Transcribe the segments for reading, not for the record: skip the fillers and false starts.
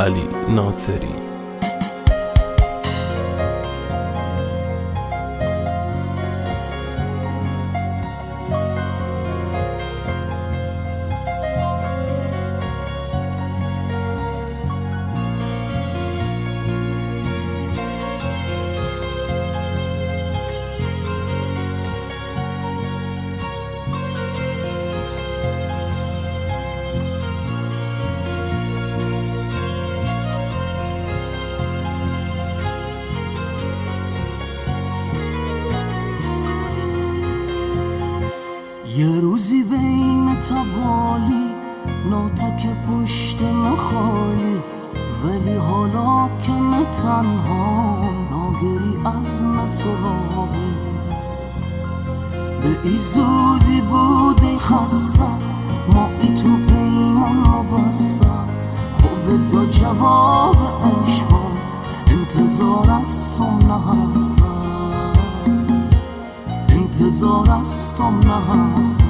علی ناصری. یه روزی بین تبالی ناتک پشت خالی، ولی حالا که من تنهام ناگری از سراغی. به ای زودی بود ای خسته، ما ای تو پیمان رو بستم. خب دا جواب عشقم انتظار از تو نهستم، انتظار از تو نهستم.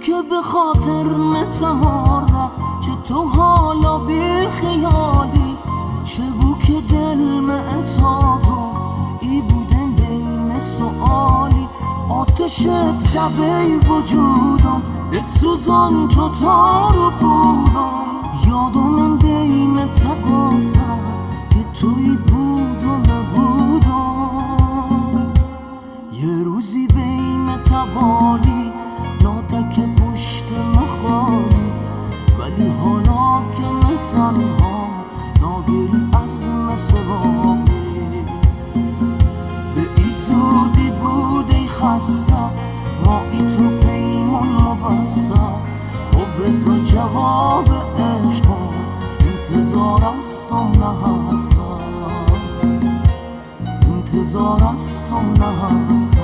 که به خاطر متماره، چه تو حالا بی خیالی، چه بو که دل معتازو ای بودن بین سوالی. آتش تبه وجودم اتسوزان تو تارو بودم، یادم من بین تا گفتم که توی بود و نبودم. یه روزی بین تبالی ناتک پشت خالی، ولی حالا که من تنها ناگری از سراغی. به ای زودی بود ای خسته، ما ای تو پیمان رو بسته. خب تا جواب عشقم انتظار از تو نهستم، انتظار از تو نهستم.